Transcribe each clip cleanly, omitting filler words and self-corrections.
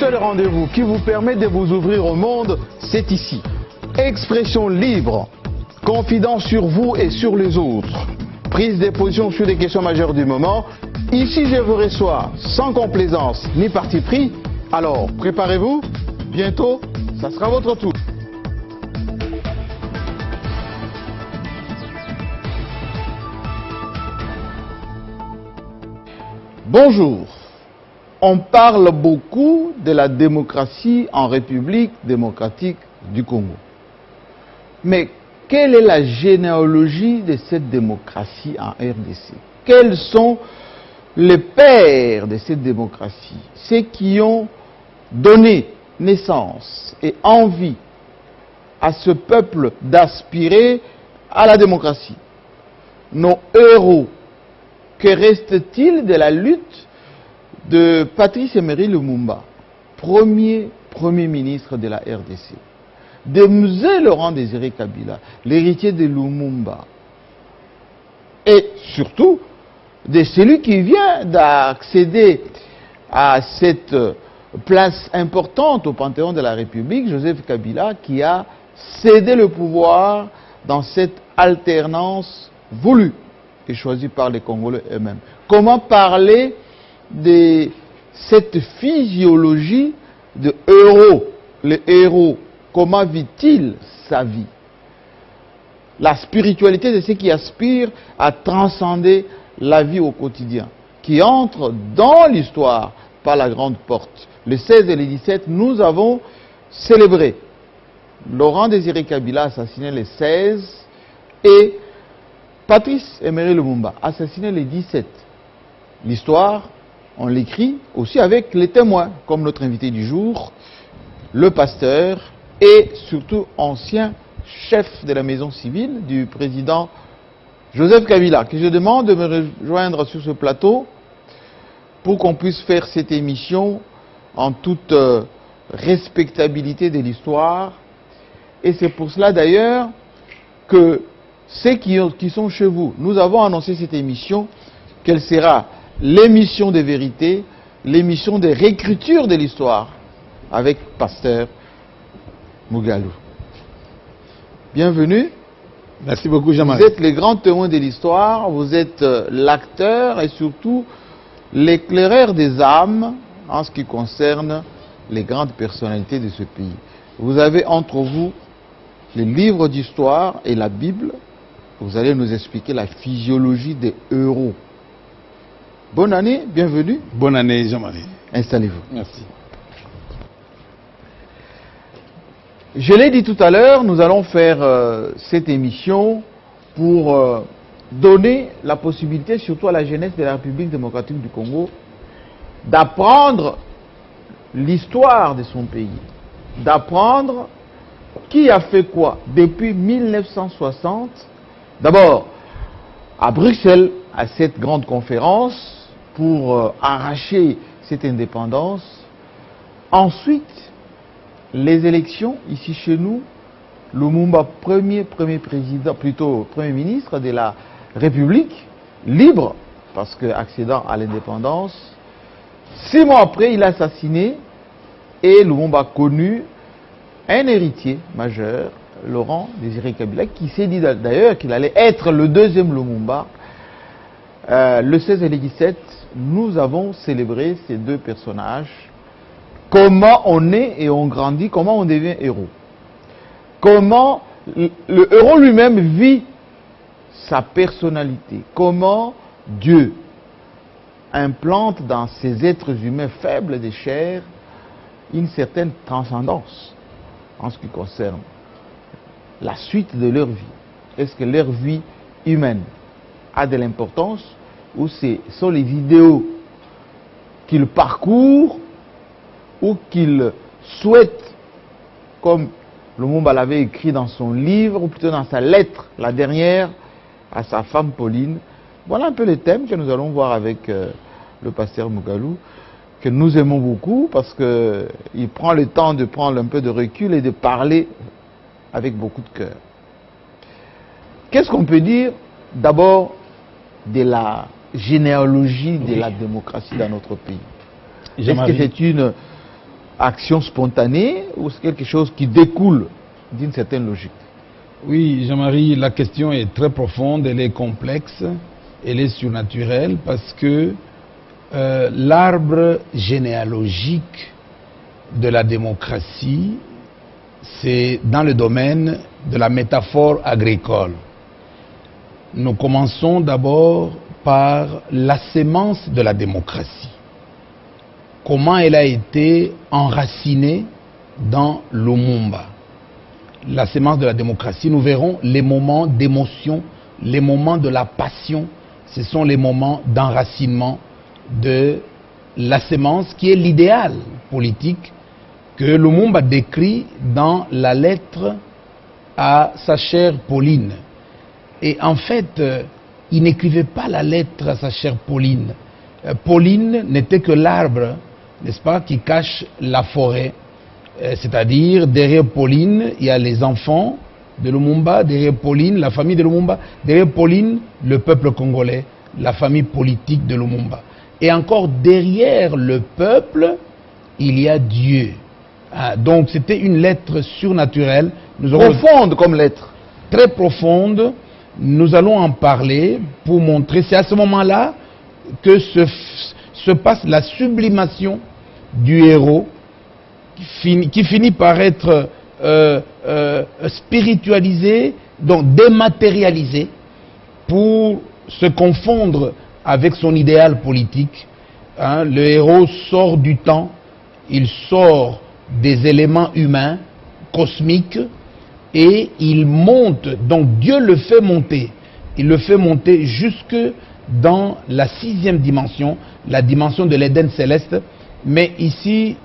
seul rendez-vous qui vous permet de vous ouvrir au monde, c'est ici. Expression libre, confidence sur vous et sur les autres, prise de position sur les questions majeures du moment. Ici, je vous reçois sans complaisance ni parti pris. Alors, préparez-vous, bientôt, ça sera votre tour. Bonjour. On parle beaucoup de la démocratie en République démocratique du Congo. Mais quelle est la généalogie de cette démocratie en RDC? Quels sont les pères de cette démocratie? Ceux qui ont donné naissance et envie à ce peuple d'aspirer à la démocratie. Nos héros. Que reste-t-il de la lutte de Patrice Emery Lumumba, premier ministre de la RDC, de M. Laurent Désiré Kabila, l'héritier de Lumumba, et surtout de celui qui vient d'accéder à cette place importante au Panthéon de la République, Joseph Kabila, qui a cédé le pouvoir dans cette alternance voulue et choisi par les Congolais eux-mêmes. Comment parler de cette physiologie de héros? Le héros, comment vit-il sa vie? La spiritualité de ceux qui aspirent à transcender la vie au quotidien, qui entrent dans l'histoire par la grande porte. Le 16 et le 17, nous avons célébré Laurent Désiré Kabila assassiné le 16 et Patrice Emery Lumumba, assassiné le 17. L'histoire, on l'écrit aussi avec les témoins, comme notre invité du jour, le pasteur et surtout ancien chef de la maison civile du président Joseph Kabila, que je demande de me rejoindre sur ce plateau pour qu'on puisse faire cette émission en toute respectabilité de l'histoire. Et c'est pour cela d'ailleurs que ceux qui sont chez vous, nous avons annoncé cette émission, qu'elle sera l'émission de vérité, l'émission de réécriture de l'histoire, avec Pasteur Mugalou. Bienvenue. Merci beaucoup, Jean-Marie. Vous êtes les grands témoins de l'histoire, vous êtes l'acteur et surtout l'éclaireur des âmes en ce qui concerne les grandes personnalités de ce pays. Vous avez entre vous les livres d'histoire et la Bible. Vous allez nous expliquer la physiologie des héros. Bonne année, bienvenue. Bonne année, Jean-Marie. Installez-vous. Merci. Je l'ai dit tout à l'heure, nous allons faire cette émission pour donner la possibilité, surtout à la jeunesse de la République démocratique du Congo, d'apprendre l'histoire de son pays, d'apprendre qui a fait quoi depuis 1960. D'abord, à Bruxelles, à cette grande conférence pour arracher cette indépendance. Ensuite, les élections ici chez nous. Lumumba, premier président, plutôt premier ministre de la République, libre, parce que accédant à l'indépendance. 6 mois après, il a assassiné et Lumumba a connu un héritier majeur, Laurent Désiré Kabila, qui s'est dit d'ailleurs qu'il allait être le deuxième Lumumba. Le 16 et le 17, nous avons célébré ces deux personnages. Comment on est et on grandit, comment on devient héros. Comment le héros lui-même vit sa personnalité. Comment Dieu implante dans ces êtres humains faibles de chair une certaine transcendance en ce qui concerne la suite de leur vie. Est-ce que leur vie humaine a de l'importance ou ce sont les idéaux qu'ils parcourent ou qu'ils souhaitent, comme Lumumba l'avait écrit dans son livre, ou plutôt dans sa lettre, la dernière, à sa femme Pauline. Voilà un peu les thèmes que nous allons voir avec le pasteur Mugalou, que nous aimons beaucoup parce qu'il prend le temps de prendre un peu de recul et de parler avec beaucoup de cœur. Qu'est-ce qu'on peut dire d'abord de la généalogie de la démocratie dans notre pays? Est-ce que c'est une action spontanée ou c'est quelque chose qui découle d'une certaine logique? Oui, Jean-Marie, la question est très profonde, elle est complexe, elle est surnaturelle parce que l'arbre généalogique de la démocratie, c'est dans le domaine de la métaphore agricole. Nous commençons d'abord par la sémence de la démocratie. Comment elle a été enracinée dans Lumumba. La sémence de la démocratie, nous verrons les moments d'émotion, les moments de la passion, ce sont les moments d'enracinement de la sémence qui est l'idéal politique que Lumumba décrit dans la lettre à sa chère Pauline. Et en fait, il n'écrivait pas la lettre à sa chère Pauline. Pauline n'était que l'arbre, n'est-ce pas, qui cache la forêt. C'est-à-dire, derrière Pauline, il y a les enfants de Lumumba, derrière Pauline, la famille de Lumumba, derrière Pauline, le peuple congolais, la famille politique de Lumumba. Et encore derrière le peuple, il y a Dieu. Donc c'était une lettre surnaturelle. Profonde comme lettre. Très profonde. Nous allons en parler pour montrer. C'est à ce moment-là que se passe la sublimation du héros qui finit par être spiritualisé, donc dématérialisé, pour se confondre avec son idéal politique. Le héros sort du temps, il sort des éléments humains, cosmiques, et il monte, donc Dieu le fait monter. Il le fait monter jusque dans la 6e dimension, la dimension de l'Éden céleste. Mais ici,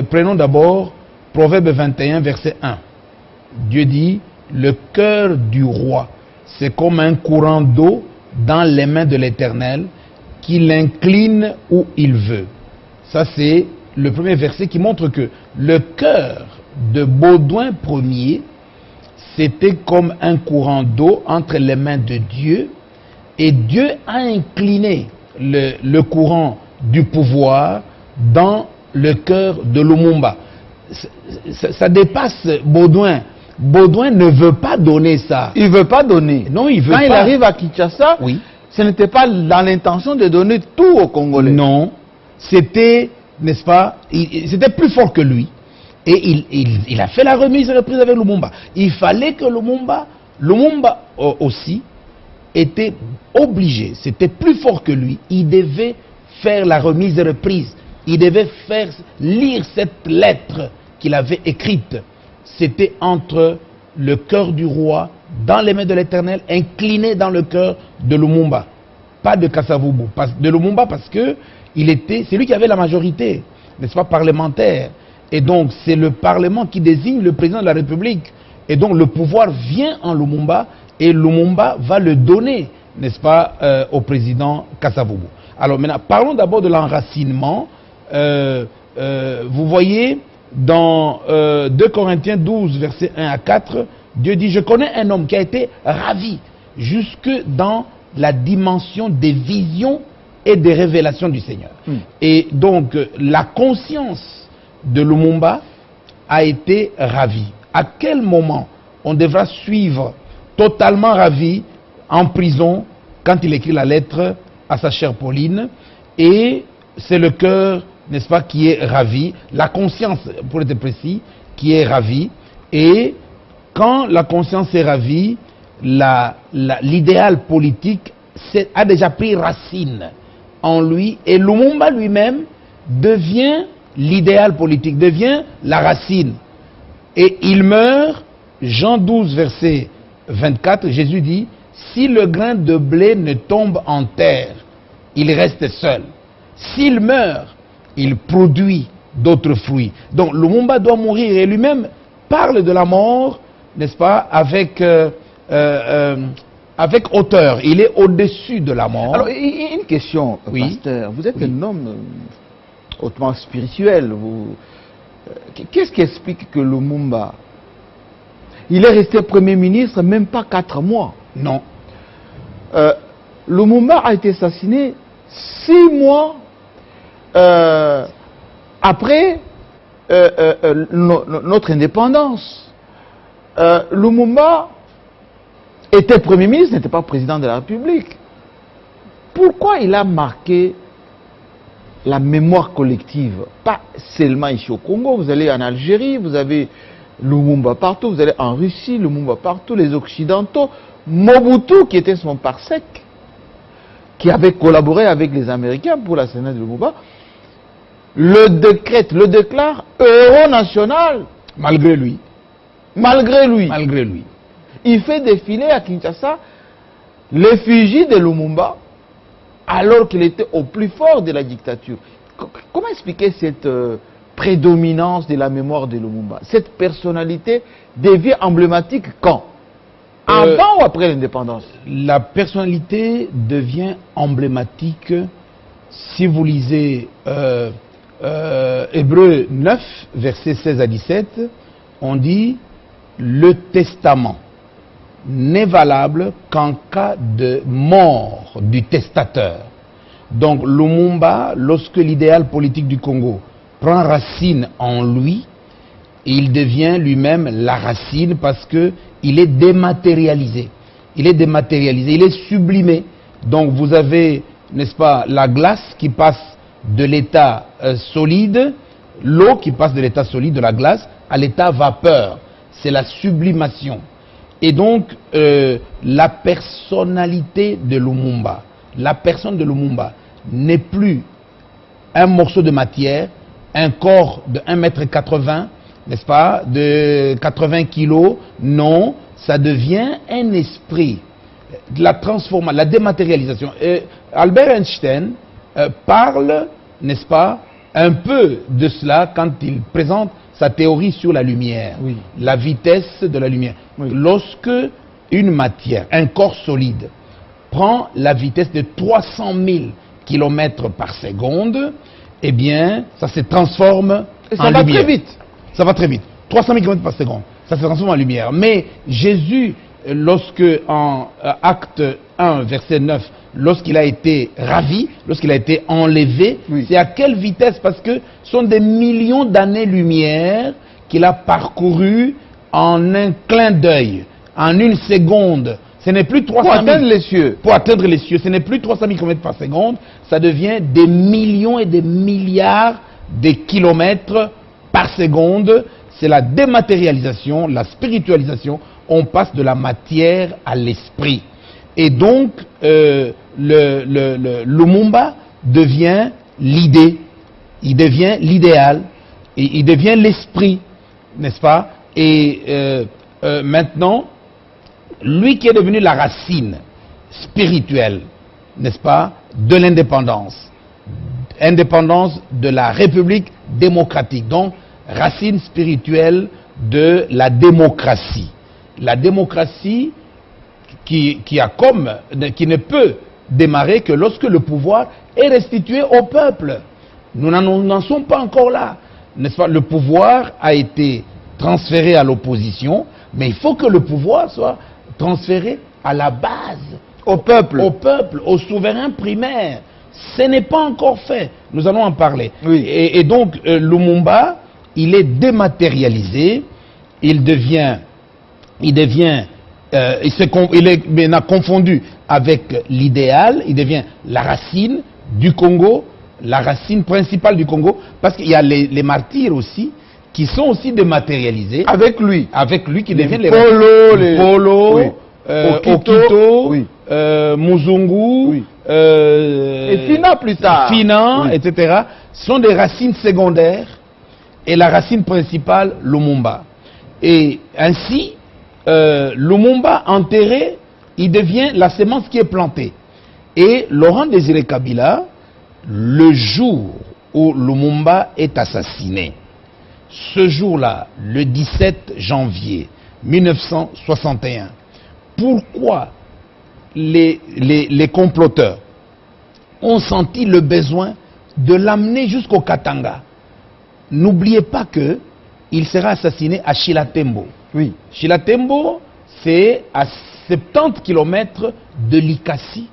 prenons d'abord Proverbe 21, verset 1. Dieu dit, le cœur du roi, c'est comme un courant d'eau dans les mains de l'Éternel, qui l'incline où il veut. Ça, c'est le premier verset qui montre que le cœur de Baudouin Ier, c'était comme un courant d'eau entre les mains de Dieu, et Dieu a incliné le courant du pouvoir dans le cœur de Lumumba. Ça dépasse Baudouin. Baudouin ne veut pas donner ça. Il ne veut pas donner. Non, il veut pas. Quand il arrive à Kinshasa, oui, ce n'était pas dans l'intention de donner tout aux Congolais. Non, c'était, n'est-ce pas, c'était plus fort que lui. Et il a fait la remise et reprise avec Lumumba. Il fallait que Lumumba aussi était obligé, c'était plus fort que lui. Il devait faire la remise et reprise. Il devait faire lire cette lettre qu'il avait écrite. C'était entre le cœur du roi, dans les mains de l'Éternel, incliné dans le cœur de Lumumba. Pas de Kasavubu, de Lumumba, parce que c'est lui qui avait la majorité, n'est-ce pas, parlementaire. Et donc, c'est le Parlement qui désigne le président de la République. Et donc, le pouvoir vient en Lumumba, et Lumumba va le donner, n'est-ce pas, au président Kasavubu. Alors maintenant, parlons d'abord de l'enracinement. Vous voyez, dans 2 Corinthiens 12, versets 1 à 4, Dieu dit, je connais un homme qui a été ravi jusque dans la dimension des visions et des révélations du Seigneur. Et donc, la conscience de Lumumba a été ravie. À quel moment on devra suivre totalement ravi en prison quand il écrit la lettre à sa chère Pauline? Et c'est le cœur, n'est-ce pas, qui est ravi, la conscience, pour être précis, qui est ravie. Et quand la conscience est ravie, l'idéal politique a déjà pris racine en lui, et Lumumba lui-même devient l'idéal politique, devient la racine. Et il meurt, Jean 12, verset 24, Jésus dit, si le grain de blé ne tombe en terre, il reste seul. S'il meurt, il produit d'autres fruits. Donc Lumumba doit mourir, et lui-même parle de la mort, n'est-ce pas, avec hauteur. Il est au-dessus de la mort. Alors, une question, oui, pasteur. Vous êtes un homme hautement spirituel. Qu'est-ce qui explique que Lumumba, il est resté Premier ministre même pas 4 mois? Non. Lumumba a été assassiné 6 mois après notre indépendance. Lumumba était Premier ministre, n'était pas président de la République. Pourquoi il a marqué la mémoire collective? Pas seulement ici au Congo, vous allez en Algérie, vous avez Lumumba partout, vous allez en Russie, Lumumba partout, les Occidentaux, Mobutu qui était son parsec, qui avait collaboré avec les Américains pour l'assassinat de Lumumba, le déclare héros national. Malgré lui. Malgré lui. Malgré lui. Il fait défiler à Kinshasa l'effigie de Lumumba alors qu'il était au plus fort de la dictature. Comment expliquer cette prédominance de la mémoire de Lumumba? Cette personnalité devient emblématique quand? Avant ou après l'indépendance? La personnalité devient emblématique si vous lisez Hébreux 9, versets 16 à 17, on dit le testament n'est valable qu'en cas de mort du testateur. Donc Lumumba, lorsque l'idéal politique du Congo prend racine en lui, il devient lui-même la racine parce qu'il est dématérialisé. Il est dématérialisé, il est sublimé. Donc vous avez, n'est-ce pas, la glace qui passe de l'état solide, l'eau qui passe de l'état solide de la glace à l'état vapeur. C'est la sublimation. Et donc, la personnalité de Lumumba, la personne de Lumumba n'est plus un morceau de matière, un corps de 1,80 m, n'est-ce pas, de 80 kg. Non, ça devient un esprit. La transformation, la dématérialisation. Albert Einstein parle, n'est-ce pas, un peu de cela quand il présente sa théorie sur la lumière, oui. La vitesse de la lumière. Oui. Lorsque une matière, un corps solide, prend la vitesse de 300 000 km par seconde, eh bien, ça se transforme en lumière. Ça va très vite. Ça va très vite. 300 000 km par seconde, ça se transforme en lumière. Mais Jésus, lorsque en acte 1, verset 9, lorsqu'il a été ravi, lorsqu'il a été enlevé, oui. C'est à quelle vitesse? Parce que ce sont des millions d'années-lumière qu'il a parcouru en un clin d'œil, en une seconde. Ce n'est plus 300 000... Pour atteindre les cieux. Pour atteindre les cieux. Ce n'est plus 300 000 km par seconde, ça devient des millions et des milliards de kilomètres par seconde. C'est la dématérialisation, la spiritualisation. On passe de la matière à l'esprit. Et donc, Lumumba devient l'idée, il devient l'idéal, et il devient l'esprit, n'est-ce pas? Et maintenant, lui qui est devenu la racine spirituelle, n'est-ce pas, de l'indépendance, indépendance de la République démocratique, donc racine spirituelle de la démocratie. La démocratie qui ne peut démarrer que lorsque le pouvoir est restitué au peuple. Nous n'en sommes pas encore là, n'est-ce pas? Le pouvoir a été transféré à l'opposition, mais il faut que le pouvoir soit transféré à la base, au peuple, au souverain primaire. Ce n'est pas encore fait. Nous allons en parler. Oui. Et donc, Lumumba, il est dématérialisé, il est maintenant confondu avec l'idéal, il devient la racine du Congo, la racine principale du Congo, parce qu'il y a les martyrs aussi, qui sont aussi dématérialisés. Avec lui qui devient les Polo, oui. Okito, oui. Muzungu, oui. Et Fina plus tard. Fina, oui. Etc. sont des racines secondaires, et la racine principale, Lumumba. Et ainsi, Lumumba enterré, il devient la semence qui est plantée. Et Laurent Désiré Kabila, le jour où Lumumba est assassiné, ce jour-là, le 17 janvier 1961, pourquoi les comploteurs ont senti le besoin de l'amener jusqu'au Katanga? N'oubliez pas qu'il sera assassiné à Chilatembo. Oui. Chilatembo, c'est à 70 km de Likasi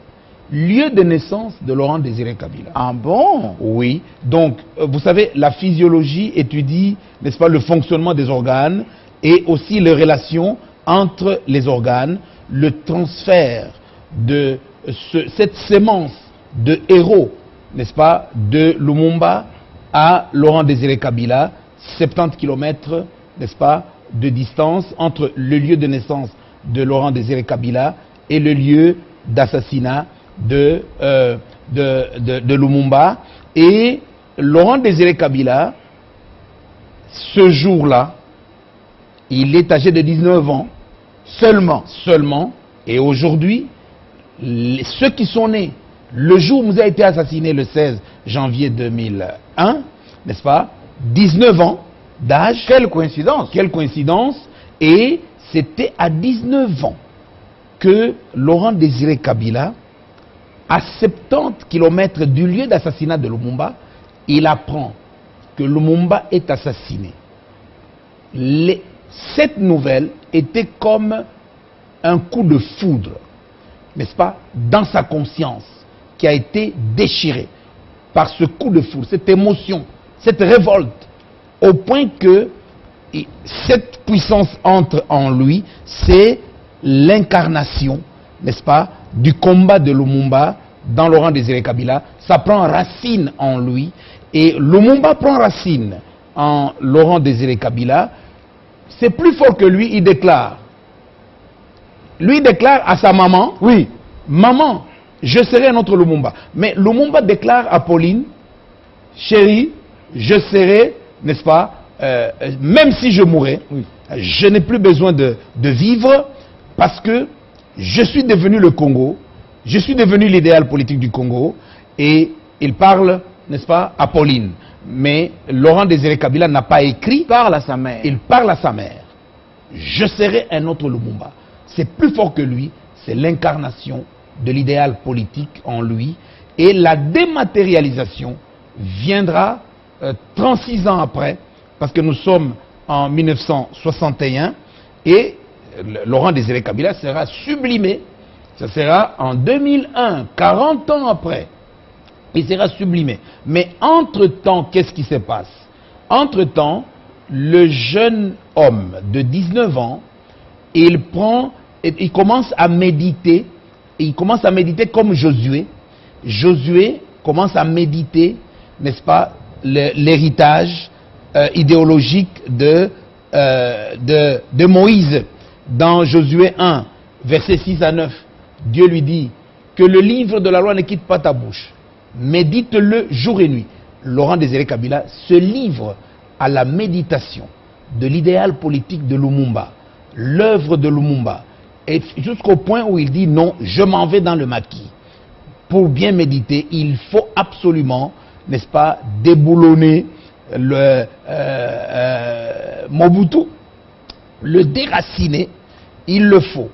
lieu de naissance de Laurent Désiré Kabila. Ah bon? Oui. Donc, vous savez, la physiologie étudie, n'est-ce pas, le fonctionnement des organes et aussi les relations entre les organes, le transfert de cette sémence de héros, n'est-ce pas, de Lumumba à Laurent Désiré Kabila, 70 km, n'est-ce pas, de distance entre le lieu de naissance de Laurent Désiré Kabila et le lieu d'assassinat de Lumumba. Et Laurent Désiré Kabila, ce jour-là, il est âgé de 19 ans seulement. Et aujourd'hui, ceux qui sont nés le jour où il a été assassiné, le 16 janvier 2001, n'est-ce pas, 19 ans d'âge. Quelle coïncidence! Quelle coïncidence! Et c'était à 19 ans que Laurent Désiré Kabila, à 70 km du lieu d'assassinat de Lumumba, il apprend que Lumumba est assassiné. Cette nouvelle était comme un coup de foudre, n'est-ce pas, dans sa conscience, qui a été déchirée par ce coup de foudre, cette émotion, cette révolte, au point que cette puissance entre en lui, c'est l'incarnation, n'est-ce pas, du combat de Lumumba dans Laurent Désiré Kabila. Ça prend racine en lui, et Lumumba prend racine en Laurent Désiré Kabila. C'est plus fort que lui, il déclare. Lui il déclare à sa maman, oui, maman, je serai un autre Lumumba. Mais Lumumba déclare à Pauline, chérie, je serai, n'est-ce pas, même si je mourrais, oui, je n'ai plus besoin de vivre parce que je suis devenu le Congo, je suis devenu l'idéal politique du Congo. Et il parle, n'est-ce pas, à Pauline. Mais Laurent Désiré Kabila n'a pas écrit. Il parle à sa mère. Il parle à sa mère. Je serai un autre Lumumba. C'est plus fort que lui, c'est l'incarnation de l'idéal politique en lui. Et la dématérialisation viendra 36 ans après, parce que nous sommes en 1961, et Laurent Désiré Kabila sera sublimé. Ça sera en 2001, 40 ans après. Il sera sublimé. Mais entre-temps, qu'est-ce qui se passe? Entre-temps, le jeune homme de 19 ans, il commence à méditer. Il commence à méditer comme Josué. Josué commence à méditer, n'est-ce pas, l'héritage idéologique de Moïse. Dans Josué 1, versets 6 à 9, Dieu lui dit que le livre de la loi ne quitte pas ta bouche. Médite-le jour et nuit. Laurent Désiré Kabila se livre à la méditation de l'idéal politique de Lumumba, l'œuvre de Lumumba, et jusqu'au point où il dit non, je m'en vais dans le maquis. Pour bien méditer, il faut absolument, n'est-ce pas, déboulonner le Mobutu, le déraciner, il le faut.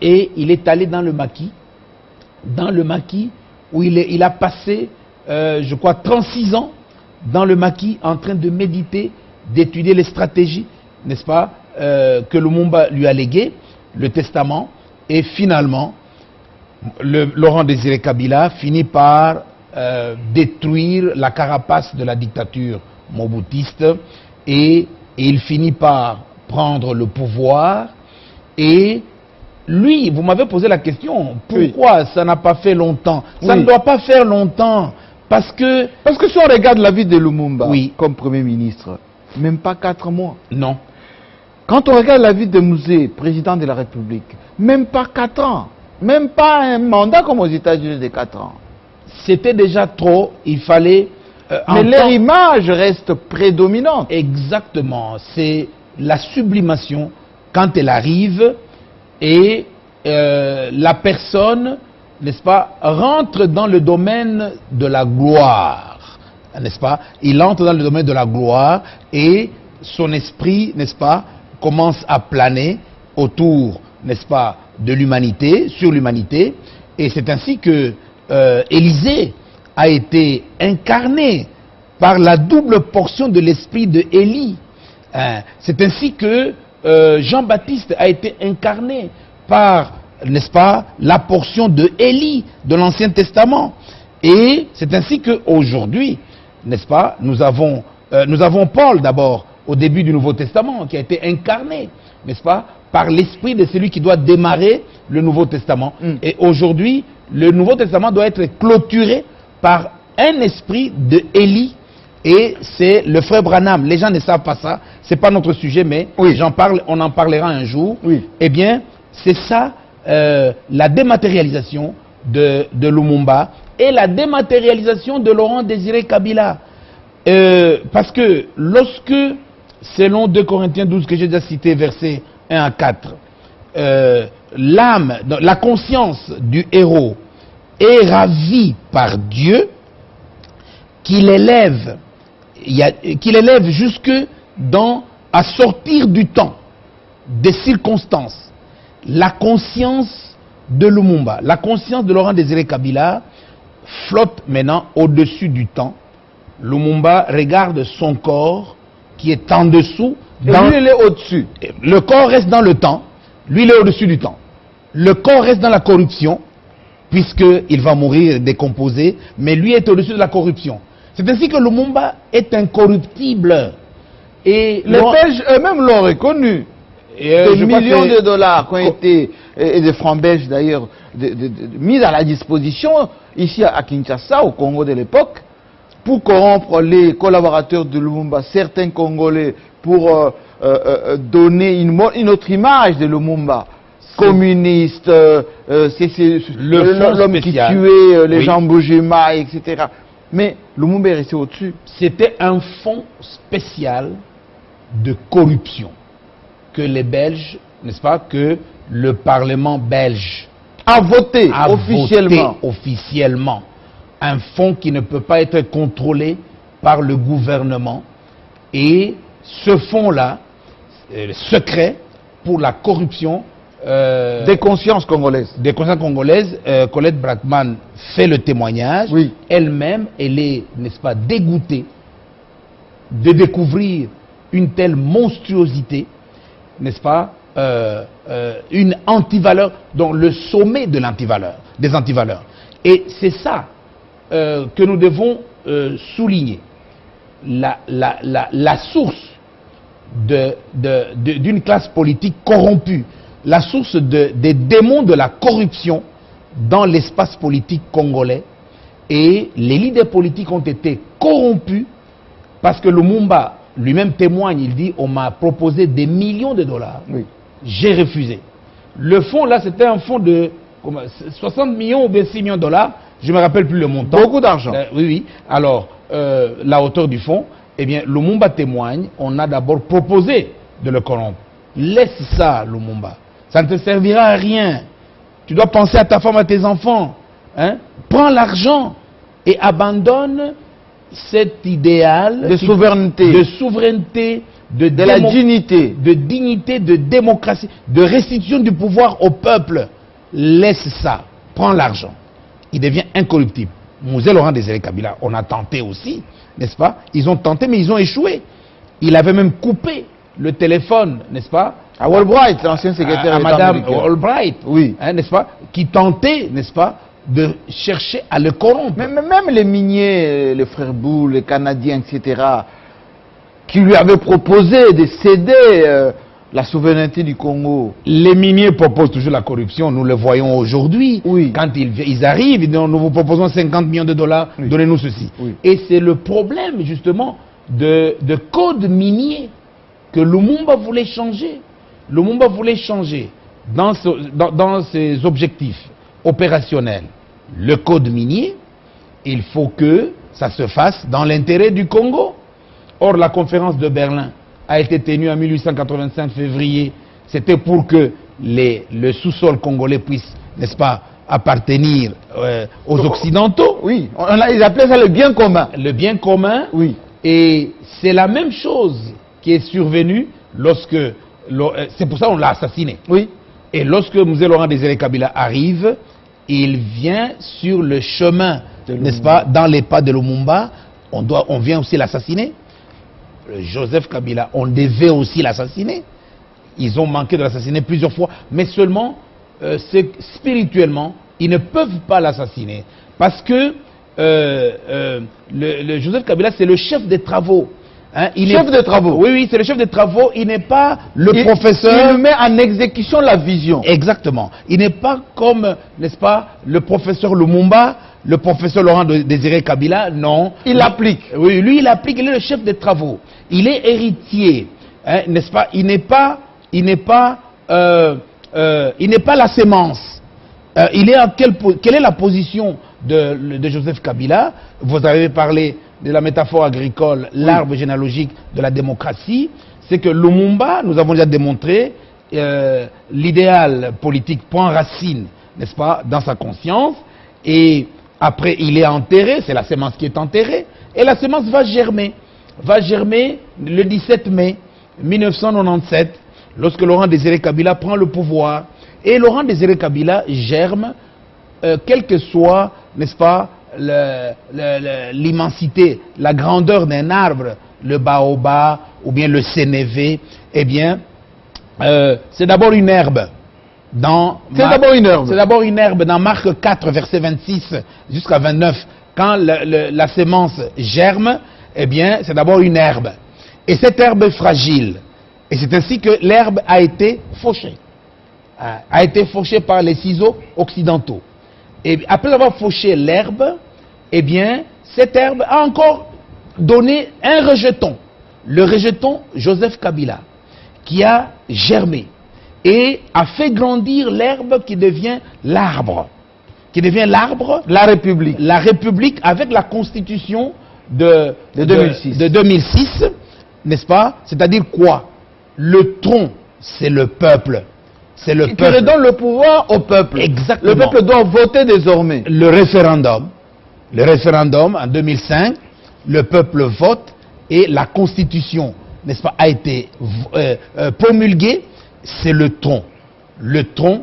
Et il est allé dans le maquis où il a passé, je crois, 36 ans dans le maquis en train de méditer, d'étudier les stratégies, n'est-ce pas, que Lumumba lui a léguées, le testament. Et finalement, Laurent Désiré Kabila finit par détruire la carapace de la dictature mobutiste, et il finit par prendre le pouvoir. Et lui, vous m'avez posé la question, pourquoi oui, ça n'a pas fait longtemps? Ça oui, ne doit pas faire longtemps, parce que si on regarde la vie de Lumumba, oui, comme Premier ministre, même pas 4 mois. Non. Quand on regarde la vie de Mouzé, président de la République, même pas 4 ans. Même pas un mandat comme aux États-Unis de 4 ans. C'était déjà trop, il fallait... mais leur image reste prédominante. Exactement, c'est la sublimation quand elle arrive. Et la personne, n'est-ce pas, rentre dans le domaine de la gloire, n'est-ce pas? Il entre dans le domaine de la gloire et son esprit, n'est-ce pas, commence à planer autour, n'est-ce pas, de l'humanité, sur l'humanité. Et c'est ainsi que Élysée a été incarné par la double portion de l'esprit de Élie. C'est ainsi que Jean-Baptiste a été incarné par n'est-ce pas, la portion de Élie de l'Ancien Testament. Et c'est ainsi qu'aujourd'hui, n'est-ce pas, nous avons Paul d'abord au début du Nouveau Testament qui a été incarné, n'est-ce pas, par l'esprit de celui qui doit démarrer le Nouveau Testament. Et aujourd'hui, le Nouveau Testament doit être clôturé par un esprit de Élie, et c'est le frère Branham. Les gens ne savent pas ça, c'est pas notre sujet, mais j'en parle, on en parlera un jour. Eh bien, c'est ça, la dématérialisation de Lumumba et la dématérialisation de Laurent Désiré Kabila. Parce que lorsque, selon 2 Corinthiens 12 que j'ai déjà cité, versets 1 à 4, l'âme, la conscience du héros est ravie par Dieu, qu'il élève jusque à sortir du temps, des circonstances. La conscience de Lumumba, la conscience de Laurent Désiré Kabila flotte maintenant au-dessus du temps. Lumumba regarde son corps qui est en dessous. Et lui, il est au-dessus. Le corps reste dans le temps, lui, il est au-dessus du temps. Le corps reste dans la corruption, puisqu'il va mourir décomposé, mais lui est au-dessus de la corruption. C'est ainsi que Lumumba est incorruptible. Et les Belges eux-mêmes l'ont reconnu. Des millions de dollars qui ont été, et des francs belges d'ailleurs, mis à la disposition ici à Kinshasa, au Congo de l'époque, pour corrompre les collaborateurs de Lumumba, certains Congolais, pour donner une autre image de Lumumba. Communiste, l'homme qui tuait les gens Boujima, etc. Mais Lumumba est resté au-dessus. C'était un fonds spécial de corruption que les Belges, n'est-ce pas, que le Parlement belge a voté officiellement. Un fonds qui ne peut pas être contrôlé par le gouvernement. Et ce fonds-là, secret pour la corruption des consciences congolaises. Colette Brackman fait le témoignage. Elle-même, elle est, n'est-ce pas, dégoûtée de découvrir une telle monstruosité, n'est-ce pas, une antivaleur, donc le sommet de l'antivaleur, des antivaleurs. Et c'est ça que nous devons souligner. La source d'une classe politique corrompue, la source des démons de la corruption dans l'espace politique congolais, et les leaders politiques ont été corrompus parce que Lumumba lui-même témoigne, il dit: on m'a proposé des millions de dollars, j'ai refusé. Le fonds là, c'était un fonds de 60 millions ou bien 6 millions de dollars, je ne me rappelle plus le montant. Beaucoup d'argent. Oui. Alors, la hauteur du fonds, eh bien, Lumumba témoigne, on a d'abord proposé de le corrompre. Laisse ça, Lumumba. Ça ne te servira à rien. Tu dois penser à ta femme, à tes enfants. Hein? Prends l'argent et abandonne cet idéal de souveraineté, de la dignité, de démocratie, de restitution du pouvoir au peuple. Laisse ça. Prends l'argent. Il devient incorruptible. Mouzé Laurent Désiré Kabila, on a tenté aussi, n'est-ce pas? Ils ont tenté, mais ils ont échoué. Il avait même coupé le téléphone, n'est-ce pas? À Albright, l'ancien secrétaire à Madame Albright, hein, n'est-ce pas? Qui tentait, n'est-ce pas, de chercher à le corrompre. Mais même les miniers, les frères Bou, les Canadiens, etc., qui lui avaient proposé de céder la souveraineté du Congo. Les miniers proposent toujours la corruption, nous le voyons aujourd'hui. Quand ils arrivent, ils disent: nous vous proposons 50 millions de dollars, donnez-nous ceci. Et c'est le problème justement de code minier que Lumumba voulait changer. Lumumba voulait changer dans ses objectifs opérationnels. Le code minier, il faut que ça se fasse dans l'intérêt du Congo. Or, la conférence de Berlin a été tenue en 1885 février. C'était pour que le sous-sol congolais puisse, n'est-ce pas, appartenir aux Occidentaux. Ils appelaient ça le bien commun. Le bien commun. Et c'est la même chose qui est survenue lorsque... c'est pour ça qu'on l'a assassiné. Et lorsque Mouzé Laurent Désiré Kabila arrive, il vient sur le chemin, n'est-ce pas, dans les pas de Lumumba. On vient aussi l'assassiner. Joseph Kabila, on devait aussi l'assassiner. Ils ont manqué de l'assassiner plusieurs fois, mais seulement spirituellement, ils ne peuvent pas l'assassiner. Parce que le Joseph Kabila, c'est le chef des travaux. Hein, Chef des travaux. Oui, oui, c'est le chef des travaux. Il n'est pas le professeur. Il met en exécution la vision. Exactement. Il n'est pas comme, n'est-ce pas, le professeur Lumumba, le professeur Laurent Désiré Kabila. Non. Il applique. Oui, lui, il applique. Il est le chef des travaux. Il est héritier, hein, n'est-ce pas? Il n'est pas la sémence. Quelle est la position de Joseph Kabila? Vous avez parlé de la métaphore agricole, l'arbre généalogique de la démocratie. C'est que Lumumba, nous avons déjà démontré, l'idéal politique prend racine, n'est-ce pas, dans sa conscience. Et après, il est enterré, c'est la sémence qui est enterrée. Et la sémence va germer le 17 mai 1997, lorsque Laurent Désiré Kabila prend le pouvoir. Et Laurent Désiré Kabila germe, quelle que soit, n'est-ce pas, l'immensité, la grandeur d'un arbre, le baobab ou bien le sénévé, eh bien, c'est d'abord une herbe. C'est d'abord une herbe dans Marc 4, verset 26 jusqu'à 29. Quand la sémence germe, eh bien, c'est d'abord une herbe. Et cette herbe est fragile. Et c'est ainsi que l'herbe a été fauchée. A été fauchée par les ciseaux occidentaux. Et après avoir fauché l'herbe, eh bien, cette herbe a encore donné un rejeton. Le rejeton Joseph Kabila, qui a germé et a fait grandir l'herbe qui devient l'arbre. Qui devient l'arbre, la République. La République avec la constitution de 2006, n'est-ce pas? C'est-à-dire quoi? Le tronc, c'est le peuple. C'est le peuple. Qui redonne le pouvoir au peuple. Exactement. Le peuple doit voter désormais. Le référendum en 2005, le peuple vote et la constitution, n'est-ce pas, a été promulguée. C'est le tronc. Le tronc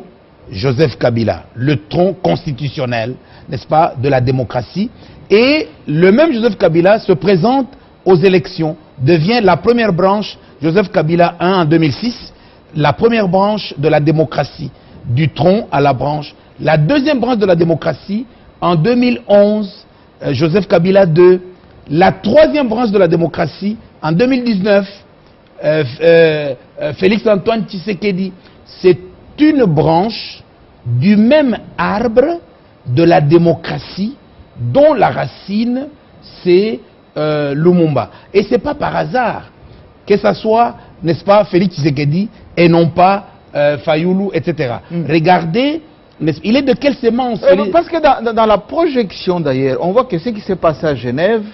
Joseph Kabila, le tronc constitutionnel, n'est-ce pas, de la démocratie. Et le même Joseph Kabila se présente aux élections, devient la première branche, Joseph Kabila 1 en 2006, la première branche de la démocratie, du tronc à la branche. La deuxième branche de la démocratie, en 2011, Joseph Kabila 2. La troisième branche de la démocratie, en 2019, Félix Antoine Tshisekedi. C'est une branche du même arbre de la démocratie dont la racine, c'est Lumumba. Et ce n'est pas par hasard que ça soit, n'est-ce pas, Félix Tshisekedi et non pas Fayoulou, etc. Regardez, il est de quelle sémence? Parce que dans la projection d'ailleurs, on voit que ce qui s'est passé à Genève,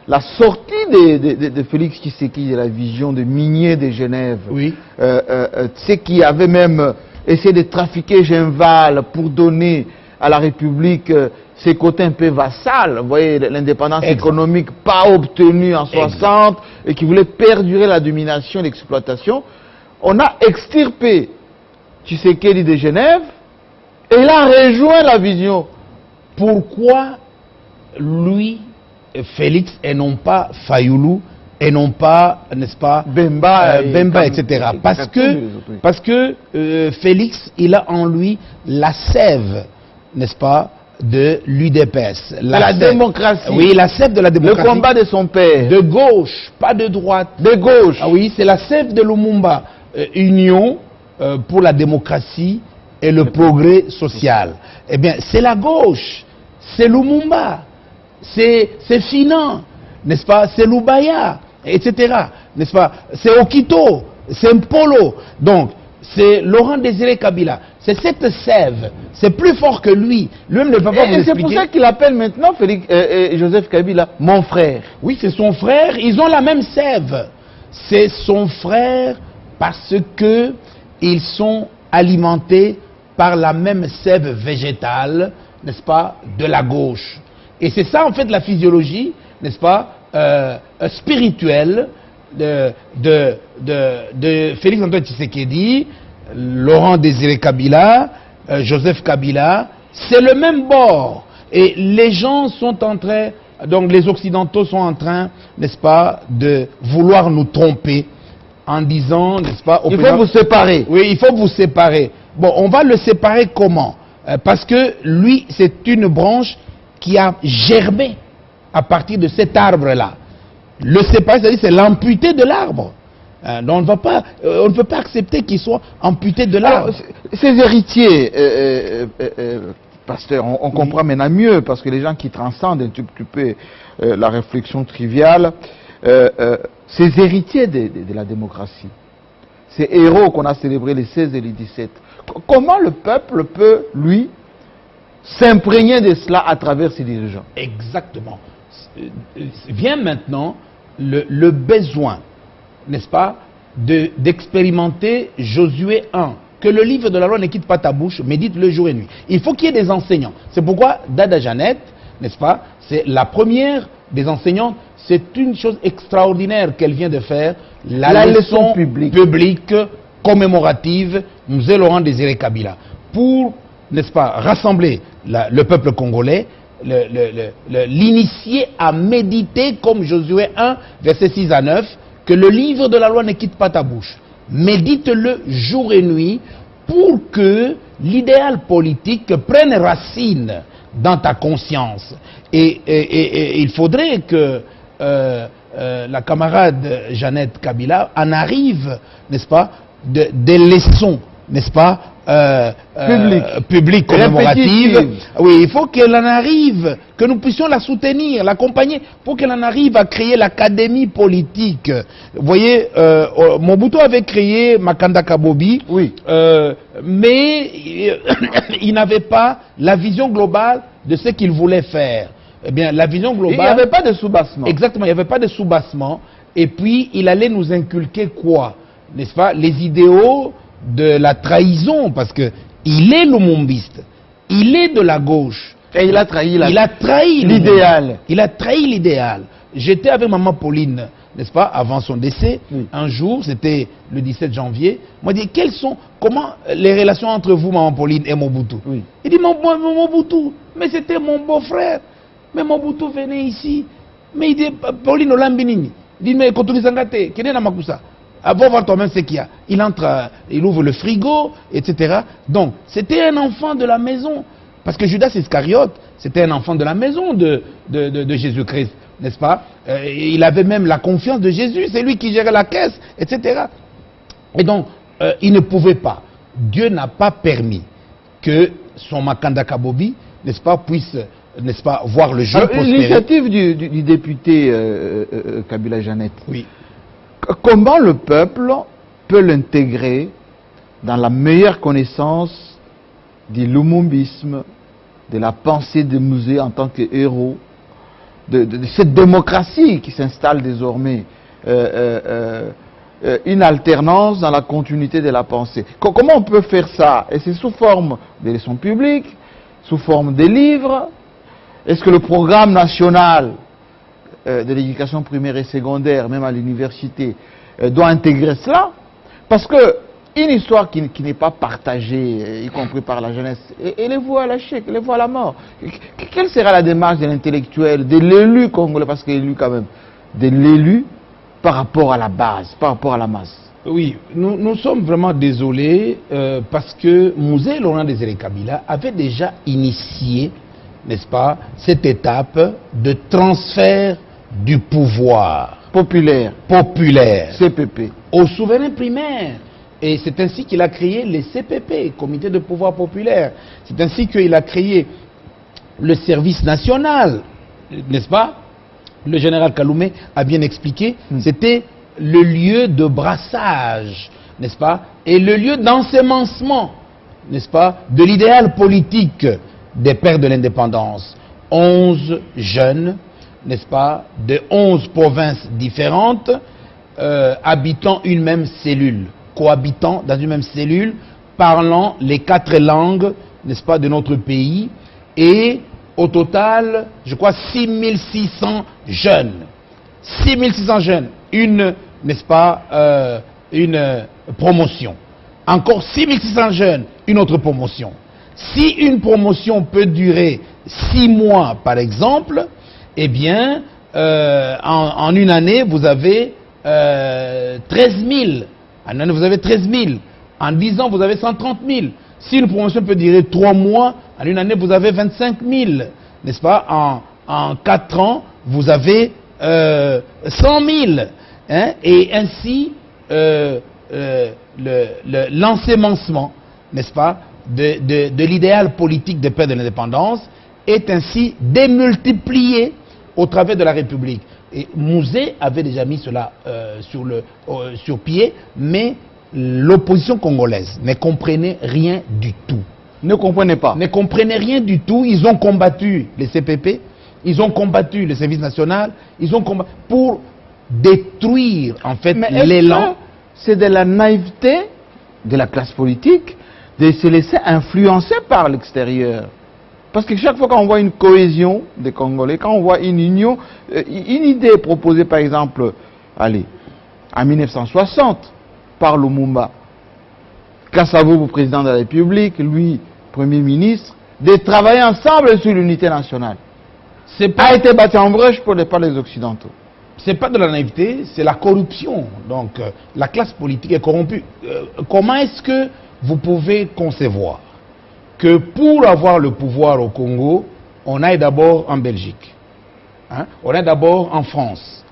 la sortie de Félix Tshisekedi de la vision de minier de Genève, oui. Ceux qui avaient même essayé de trafiquer Genval pour donner à la République ses côtés un peu vassal, vous voyez, l'indépendance économique pas obtenue en 60 et qui voulait perdurer la domination et l'exploitation. On a extirpé Tshisekedi de Genève et il a rejoint la vision. Pourquoi lui, Félix, et non pas Fayoulou, et non pas, n'est-ce pas, Bemba, etc. Parce que Félix, il a en lui la sève, n'est-ce pas, de l'UDPS. La démocratie. Oui, la sève de la démocratie. Le combat de son père. De gauche, pas de droite. De gauche. Ah oui, c'est la sève de Lumumba. Union pour la démocratie et le progrès social. Eh bien, c'est la gauche. C'est Lumumba. C'est Finan. N'est-ce pas? C'est Lubaya, etc. N'est-ce pas? C'est Okito. C'est Mpolo. Donc, c'est Laurent Désiré Kabila. C'est cette sève. C'est plus fort que lui. Lui-même ne peut pas vous expliquer. C'est pour ça qu'il appelle maintenant Joseph Kabila mon frère. Oui, c'est son frère. Ils ont la même sève. C'est son frère parce que ils sont alimentés par la même sève végétale, n'est-ce pas, de la gauche. Et c'est ça, en fait, la physiologie, n'est-ce pas, spirituelle de Félix Antoine Tshisekedi, Laurent Désiré Kabila, Joseph Kabila. C'est le même bord. Et les gens sont en train, donc les Occidentaux sont en train, n'est-ce pas, de vouloir nous tromper en disant, n'est-ce pas, il faut vous séparer. Oui, il faut vous séparer. Bon, on va le séparer comment? Parce que lui, c'est une branche qui a germé à partir de cet arbre-là. Le séparer, c'est-à-dire c'est l'amputé de l'arbre. Donc on ne peut pas accepter qu'il soit amputé de l'arbre. Ces héritiers, pasteur, on comprend maintenant mieux, parce que les gens qui transcendent un petit peu la réflexion triviale, ces héritiers de la démocratie, ces héros qu'on a célébrés les 16 et les 17, comment le peuple peut, lui, s'imprégner de cela à travers ses dirigeants? Exactement. Vient maintenant le besoin, n'est-ce pas, d'expérimenter Josué 1. Que le livre de la loi ne quitte pas ta bouche, médite-le jour et nuit. Il faut qu'il y ait des enseignants. C'est pourquoi Dada Jeannette, n'est-ce pas, c'est la première des enseignantes. C'est une chose extraordinaire qu'elle vient de faire. La leçon publique commémorative, Mzee Laurent Désiré Kabila. Pour, n'est-ce pas, rassembler le peuple congolais, l'initier à méditer comme Josué 1, versets 6 à 9, que le livre de la loi ne quitte pas ta bouche. Médite-le jour et nuit pour que l'idéal politique prenne racine dans ta conscience. Et il faudrait que la camarade Jeannette Kabila en arrive, n'est-ce pas, des leçons, n'est-ce pas, publiques commémoratives. Oui, il faut qu'elle en arrive, que nous puissions la soutenir, l'accompagner, pour qu'elle en arrive à créer l'académie politique. Vous voyez, Mobutu avait créé Makanda Kabobi, oui. Mais il n'avait pas la vision globale de ce qu'il voulait faire. Eh bien, la vision globale... Il n'y avait pas de soubassement. Exactement, il n'y avait pas de soubassement. Et puis, il allait nous inculquer quoi? N'est-ce pas? Les idéaux de la trahison, parce que il est lumumbiste, il est de la gauche. Et il a trahi l'idéal. Il a trahi l'idéal. J'étais avec maman Pauline, n'est-ce pas, avant son décès, oui. Un jour, c'était le 17 janvier, moi dit, comment les relations entre vous, maman Pauline, et Mobutu? Oui. Il dit, Mobutu, mais c'était mon beau-frère. Mais Mobutu venait ici. Mais il dit, Pauline Olambinini. Il dit, mais Koturizangate, Kene Namakusa. Va voir toi-même ce qu'il y a. Il entre, il ouvre le frigo, etc. Donc, c'était un enfant de la maison. Parce que Judas Iscariote, c'était un enfant de la maison de Jésus-Christ, n'est-ce pas? Il avait même la confiance de Jésus, c'est lui qui gérait la caisse, etc. Et donc, il ne pouvait pas. Dieu n'a pas permis que son Makanda Kabobi, n'est-ce pas, puisse, n'est-ce pas, voir le jour prospérer. L'initiative du député Kabila Jeannette. Oui. Comment le peuple peut l'intégrer dans la meilleure connaissance du lumumbisme, de la pensée de Mzee en tant que héros, de cette démocratie qui s'installe désormais, une alternance dans la continuité de la pensée? Comment on peut faire ça? Et c'est sous forme de leçons publiques, sous forme de livres? Est-ce que le programme national de l'éducation primaire et secondaire, même à l'université, doit intégrer cela? Parce que une histoire qui n'est pas partagée, y compris par la jeunesse, et les voit à la chèque, les voit à la mort. Quelle sera la démarche de l'intellectuel, de l'élu congolais, parce qu'il est élu quand même, de l'élu par rapport à la base, par rapport à la masse? Oui, nous sommes vraiment désolés parce que Mzee Laurent Désiré Kabila avait déjà initié, n'est-ce pas, cette étape de transfert du pouvoir populaire, CPP, au souverain primaire. Et c'est ainsi qu'il a créé les CPP, Comité de pouvoir populaire. C'est ainsi qu'il a créé le service national, n'est-ce pas? Le général Kaloumé a bien expliqué, c'était le lieu de brassage, n'est-ce pas? Et le lieu d'ensemencement, n'est-ce pas, de l'idéal politique des pères de l'indépendance. 11 jeunes, n'est-ce pas, de 11 provinces différentes, habitant une même cellule, cohabitant dans une même cellule, parlant les 4 langues, n'est-ce pas, de notre pays, et au total, je crois, 6600 jeunes. 6600 jeunes, n'est-ce pas, une promotion. Encore 6600 jeunes, une autre promotion. Si une promotion peut durer 6 mois, par exemple, eh bien, en une année, vous avez 13 000. En une année, vous avez 13 000. En 10 ans, vous avez 130 000. Si une promotion peut durer 3 mois, en une année, vous avez 25 000, n'est-ce pas? En 4 ans, vous avez 100 000. Hein? Et ainsi, l'ensemencement, n'est-ce pas, de l'idéal politique de paix de l'indépendance est ainsi démultiplié au travers de la République. Et Mouzé avait déjà mis cela sur pied, mais l'opposition congolaise ne comprenait rien du tout. Ne comprenez pas. Ne comprenait rien du tout. Ils ont combattu les CPP, ils ont combattu le service national, ils ont combattu pour détruire en fait l'élan. C'est de la naïveté de la classe politique de se laisser influencer par l'extérieur. Parce que chaque fois qu'on voit une cohésion des Congolais, quand on voit une union, une idée proposée par exemple, allez, en 1960 par Lumumba, Kassavou, président de la République, lui, Premier ministre, de travailler ensemble sur l'unité nationale, a été battu en brèche par les Occidentaux. C'est pas de la naïveté, c'est la corruption. Donc, la classe politique est corrompue. Comment est-ce que vous pouvez concevoir que pour avoir le pouvoir au Congo, on aille d'abord en Belgique, hein? On aille d'abord en France,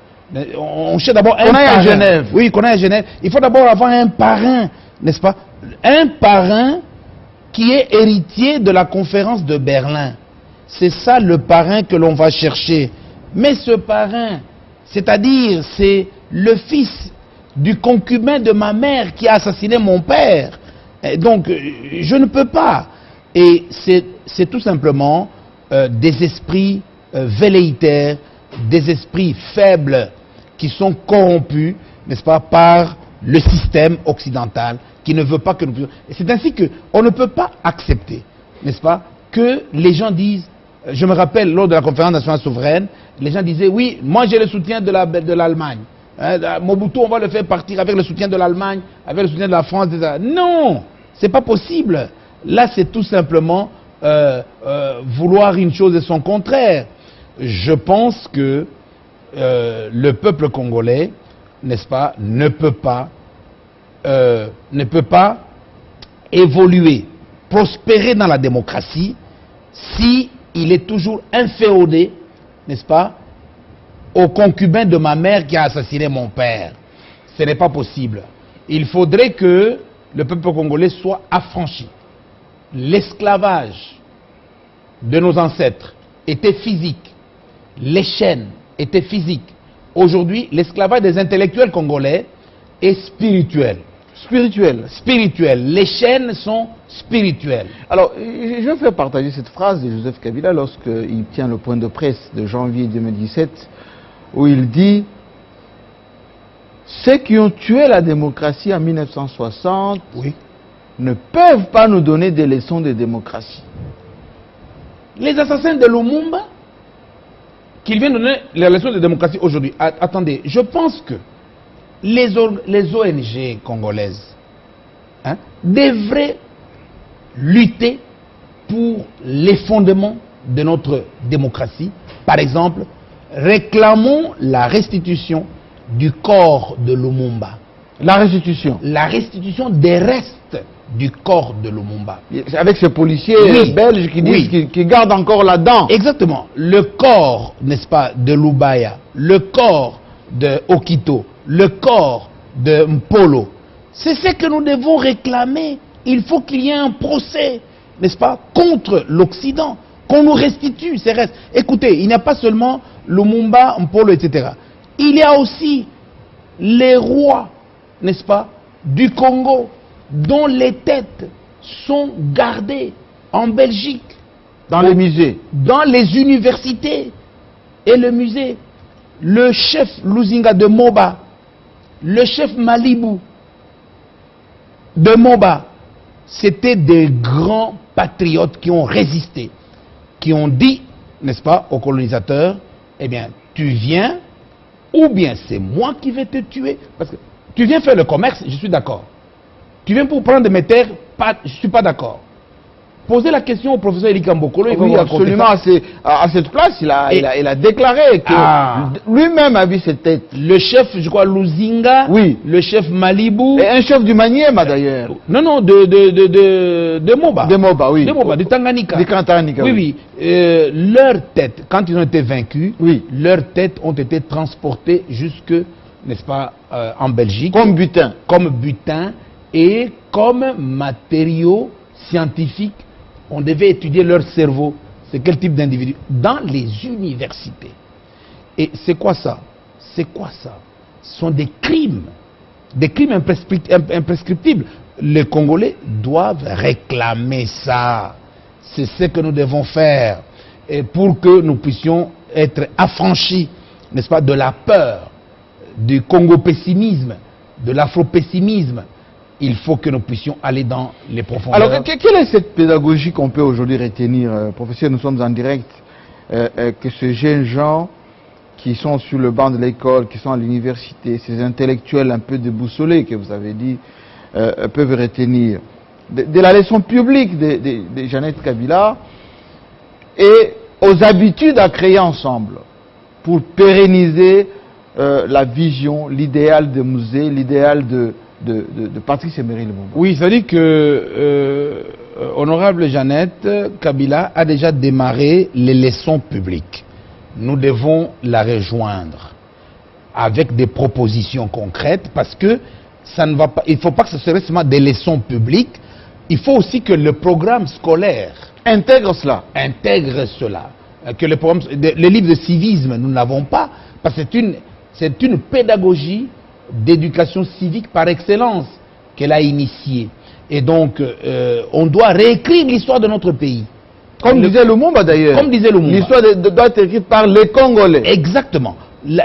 on cherche d'abord un parrain. À Genève. Oui, qu'on aille à Genève. Il faut d'abord avoir un parrain, n'est-ce pas? Un parrain qui est héritier de la conférence de Berlin. C'est ça le parrain que l'on va chercher. Mais ce parrain, c'est-à-dire c'est le fils du concubin de ma mère qui a assassiné mon père. Et donc, je ne peux pas. Et c'est tout simplement des esprits velléitaires, des esprits faibles qui sont corrompus, n'est-ce pas, par le système occidental qui ne veut pas que nous... C'est ainsi qu'on ne peut pas accepter, n'est-ce pas, que les gens disent... Je me rappelle, lors de la conférence nationale souveraine, les gens disaient, oui, moi j'ai le soutien de l'Allemagne. Mobutu, on va le faire partir avec le soutien de l'Allemagne, avec le soutien de la France. Etc. Non, c'est pas possible. Là, c'est tout simplement vouloir une chose et son contraire. Je pense que le peuple congolais, n'est-ce pas, ne peut pas évoluer, prospérer dans la démocratie si il est toujours inféodé, n'est-ce pas, au concubin de ma mère qui a assassiné mon père. Ce n'est pas possible. Il faudrait que le peuple congolais soit affranchi. L'esclavage de nos ancêtres était physique. Les chaînes étaient physiques. Aujourd'hui, l'esclavage des intellectuels congolais est spirituel. Spirituel. Les chaînes sont spirituelles. Alors, je vais faire partager cette phrase de Joseph Kabila lorsqu'il tient le point de presse de janvier 2017, où il dit « Ceux qui ont tué la démocratie en 1960 ne peuvent pas nous donner des leçons de démocratie. » Les assassins de Lumumba, qu'ils viennent donner les leçons de démocratie aujourd'hui. Attendez, je pense que les ONG congolaises devraient lutter pour les fondements de notre démocratie. Par exemple, réclamons la restitution du corps de Lumumba. La restitution? La restitution des restes du corps de Lumumba. Avec ces policiers belges qui disent qu'ils gardent encore la dent. Exactement. Le corps, n'est-ce pas, de Lubaya, le corps de Okito, le corps de Mpolo, c'est ce que nous devons réclamer. Il faut qu'il y ait un procès, n'est-ce pas, contre l'Occident, qu'on nous restitue ces restes. Écoutez, il n'y a pas seulement Lumumba, Mpolo, etc. Il y a aussi les rois, n'est-ce pas, du Congo, dont les têtes sont gardées en Belgique. Dans les musées. Dans les universités et le musée. Le chef Luzinga de Moba, le chef Malibou de Moba, c'était des grands patriotes qui ont résisté, qui ont dit, n'est-ce pas, aux colonisateurs, eh bien, tu viens, ou bien c'est moi qui vais te tuer, parce que tu viens faire le commerce, je suis d'accord. Tu viens pour prendre mes terres, je ne suis pas d'accord. posez la question au professeur Eli Kambokolo. Oui, absolument. À cette place, il a déclaré que lui-même a vu cette tête. Le chef, je crois, Luzinga. Oui. Le chef Malibou. Et un chef du Maniema d'ailleurs. Non, de Moba. De Moba, oui. De Moba, de Tanganyika. De Tanganyika, oui. Leurs têtes, quand ils ont été vaincus, oui, leurs têtes ont été transportées jusque, n'est-ce pas, en Belgique. Comme butin. Comme butin et comme matériaux scientifiques. On devait étudier leur cerveau. C'est quel type d'individu? Dans les universités. Et c'est quoi ça? C'est quoi ça? Ce sont des crimes imprescriptibles. Les Congolais doivent réclamer ça. C'est ce que nous devons faire et pour que nous puissions être affranchis, n'est-ce pas, de la peur, du Congo-pessimisme, de l'afro-pessimisme. Il faut que nous puissions aller dans les profondeurs. Alors, quelle est cette pédagogie qu'on peut aujourd'hui retenir, professeur? Nous sommes en direct, que ces jeunes gens qui sont sur le banc de l'école, qui sont à l'université, ces intellectuels un peu déboussolés que vous avez dit, peuvent retenir de la leçon publique de Jeannette Kabila et aux habitudes à créer ensemble pour pérenniser la vision, l'idéal de Musée, l'idéal de Patrice Emery Lumumba. Oui, ça dit que honorable Jeannette Kabila a déjà démarré les leçons publiques. Nous devons la rejoindre avec des propositions concrètes parce que ça ne va pas, il ne faut pas que ce soit seulement des leçons publiques, il faut aussi que le programme scolaire intègre cela. Que le livre de civisme, nous ne l'avons pas, parce que c'est une pédagogie d'éducation civique par excellence qu'elle a initiée. Et donc, on doit réécrire l'histoire de notre pays. Comme disait Lumumba d'ailleurs. Comme disait Lumumba. L'histoire doit être écrite par les Congolais. Exactement.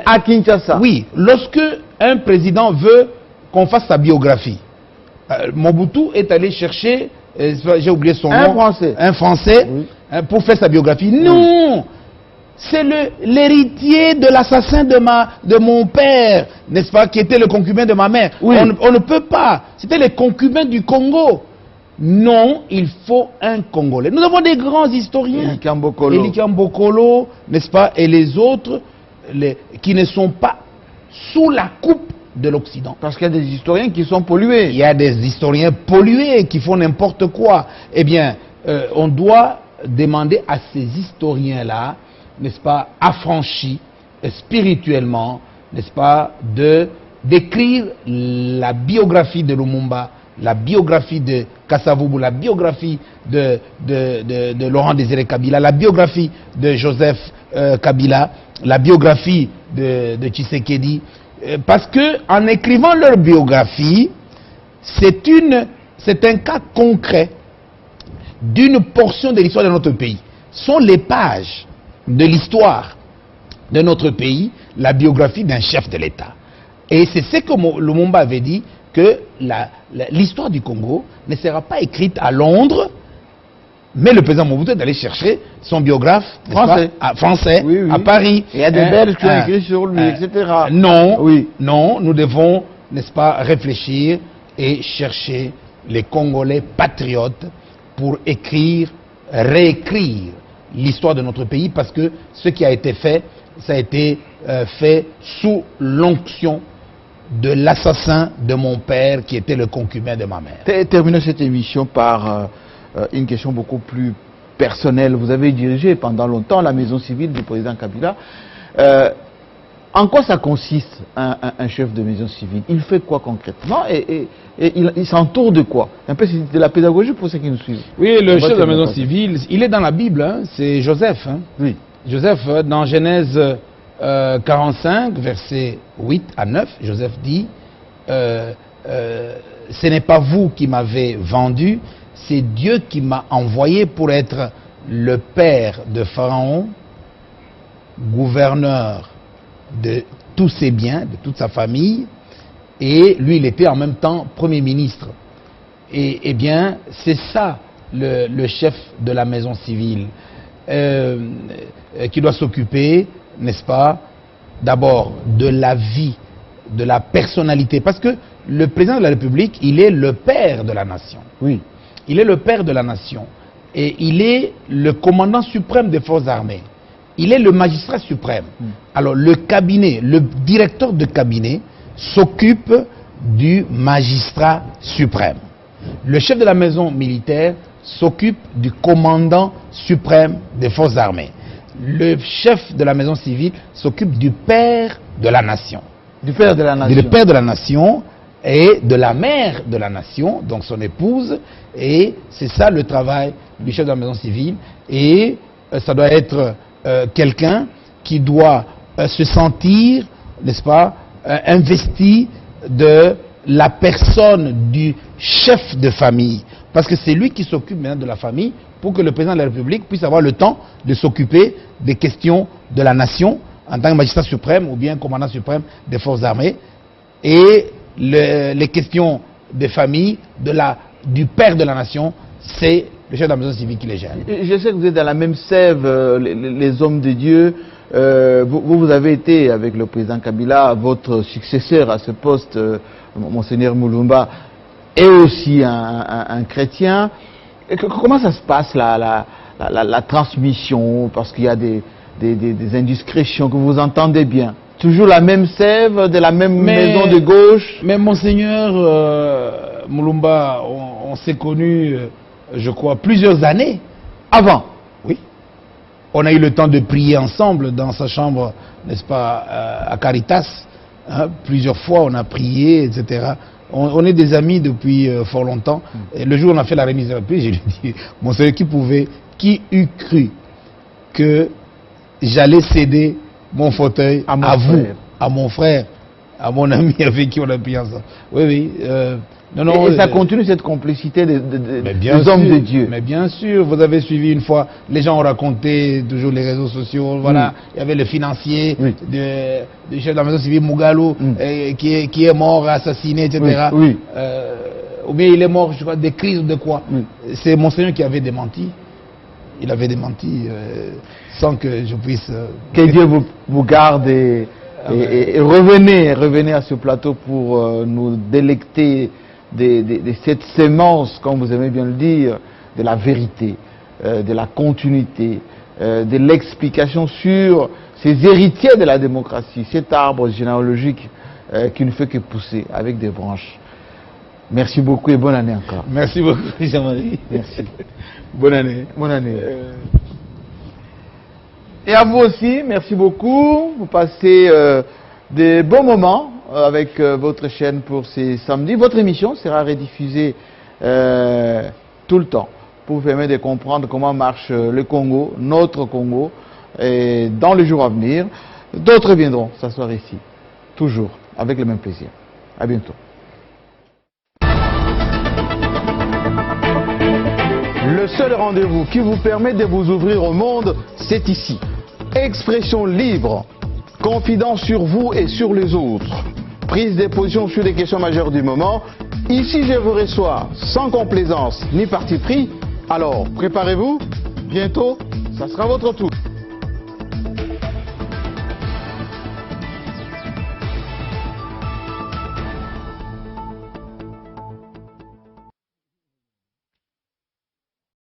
À Kinshasa. Oui, lorsque un président veut qu'on fasse sa biographie, Mobutu est allé chercher, j'ai oublié son nom, un Français, oui, pour faire sa biographie. Oui. Non, c'est l'héritier de l'assassin de mon père, n'est-ce pas, qui était le concubin de ma mère. Oui. On ne peut pas. C'était les concubins du Congo. Non, il faut un Congolais. Nous avons des grands historiens. Eli Kambokolo, n'est-ce pas, et les autres qui ne sont pas sous la coupe de l'Occident. Parce qu'il y a des historiens qui sont pollués. Il y a des historiens pollués qui font n'importe quoi. Eh bien, on doit demander à ces historiens-là, n'est-ce pas, affranchis spirituellement, n'est-ce pas, d'écrire la biographie de Lumumba, la biographie de Kasavubu, la biographie de Laurent Désiré Kabila, la biographie de Joseph Kabila, la biographie de Tshisekedi. Parce que en écrivant leur biographie, c'est un cas concret d'une portion de l'histoire de notre pays. Ce sont les pages de l'histoire de notre pays, la biographie d'un chef de l'État. Et c'est ce que Lumumba avait dit, que l'histoire du Congo ne sera pas écrite à Londres, mais le président Mobutu est allé chercher son biographe français oui, oui, à Paris. Et il y a des Belges qui ont écrit sur lui, etc. Non, oui, non, nous devons, n'est-ce pas, réfléchir et chercher les Congolais patriotes pour réécrire l'histoire de notre pays, parce que ce qui a été fait, ça a été fait sous l'onction de l'assassin de mon père qui était le concubin de ma mère. Terminons cette émission par une question beaucoup plus personnelle. Vous avez dirigé pendant longtemps la maison civile du président Kabila. En quoi ça consiste un chef de maison civile? Il fait quoi concrètement et il s'entoure de quoi? Un peu de la pédagogie pour ceux qui nous suivent. Oui, le chef de la maison civile, il est dans la Bible, hein, c'est Joseph. Hein. Oui. Joseph, dans Genèse 45, versets 8 à 9, Joseph dit ce n'est pas vous qui m'avez vendu, c'est Dieu qui m'a envoyé pour être le père de Pharaon, gouverneur de tous ses biens, de toute sa famille, et lui il était en même temps premier ministre. Et eh bien c'est ça le chef de la maison civile qui doit s'occuper, n'est-ce pas, d'abord de la vie, de la personnalité, parce que le président de la République, il est le père de la nation. Oui. Il est le père de la nation. et il est le commandant suprême des forces armées. Il est le magistrat suprême. Alors le cabinet, le directeur de cabinet s'occupe du magistrat suprême. Le chef de la maison militaire s'occupe du commandant suprême des forces armées. Le chef de la maison civile s'occupe du père de la nation. Du père de la nation. Du père de la nation et de la mère de la nation, donc son épouse. Et c'est ça le travail du chef de la maison civile. Et ça doit être quelqu'un qui doit se sentir, n'est-ce pas, investi de la personne du chef de famille. Parce que c'est lui qui s'occupe maintenant de la famille pour que le président de la République puisse avoir le temps de s'occuper des questions de la nation en tant que magistrat suprême ou bien commandant suprême des forces armées. Et les questions de famille du père de la nation, c'est le chef de la maison civile qui les gère. Je sais que vous êtes dans la même sève, les hommes de Dieu. Vous avez été, avec le président Kabila, votre successeur à ce poste, Monseigneur Mulumba, est aussi un chrétien. Comment ça se passe la transmission? Parce qu'il y a des indiscrétions que vous entendez bien. Toujours la même sève, de la même maison de gauche. Mais Monseigneur Mulumba, on s'est connus, je crois, plusieurs années. Avant? Oui. On a eu le temps de prier ensemble dans sa chambre, n'est-ce pas, à Caritas. Hein, plusieurs fois, on a prié, etc. On est des amis depuis fort longtemps. Et le jour où on a fait la remise de la paix, je lui ai dit, Monseigneur, qui eût cru que j'allais céder mon fauteuil à vous, à mon frère, à mon ami avec qui on a prié ensemble. Oui, oui. Non, et ça continue cette complicité des hommes de Dieu. Mais bien sûr, vous avez suivi une fois, les gens ont raconté toujours les réseaux sociaux, voilà, il y avait le financier du chef de la maison civile Mugalo qui est mort, assassiné, etc. Ou bien il est mort, je crois, des crises ou de quoi. C'est Monseigneur qui avait démenti. Il avait démenti sans que je puisse... Que Dieu vous garde et revenez à ce plateau pour nous délecter de cette sémence, comme vous aimez bien le dire, de la vérité, de la continuité, de l'explication sur ces héritiers de la démocratie, cet arbre généalogique qui ne fait que pousser avec des branches. Merci beaucoup et bonne année encore. Merci beaucoup, Jean-Marie. Merci. Bonne année. Bonne année. Et à vous aussi, merci beaucoup. Vous passez des bons moments avec votre chaîne pour ces samedis. Votre émission sera rediffusée tout le temps pour vous permettre de comprendre comment marche le Congo, notre Congo, et dans les jours à venir. D'autres viendront s'asseoir ici, toujours, avec le même plaisir. À bientôt. Le seul rendez-vous qui vous permet de vous ouvrir au monde, c'est ici. Expression libre, confidence sur vous et sur les autres. Prise de position sur les questions majeures du moment. Ici, je vous reçois sans complaisance ni parti pris. Alors, préparez-vous. Bientôt, ça sera votre tour.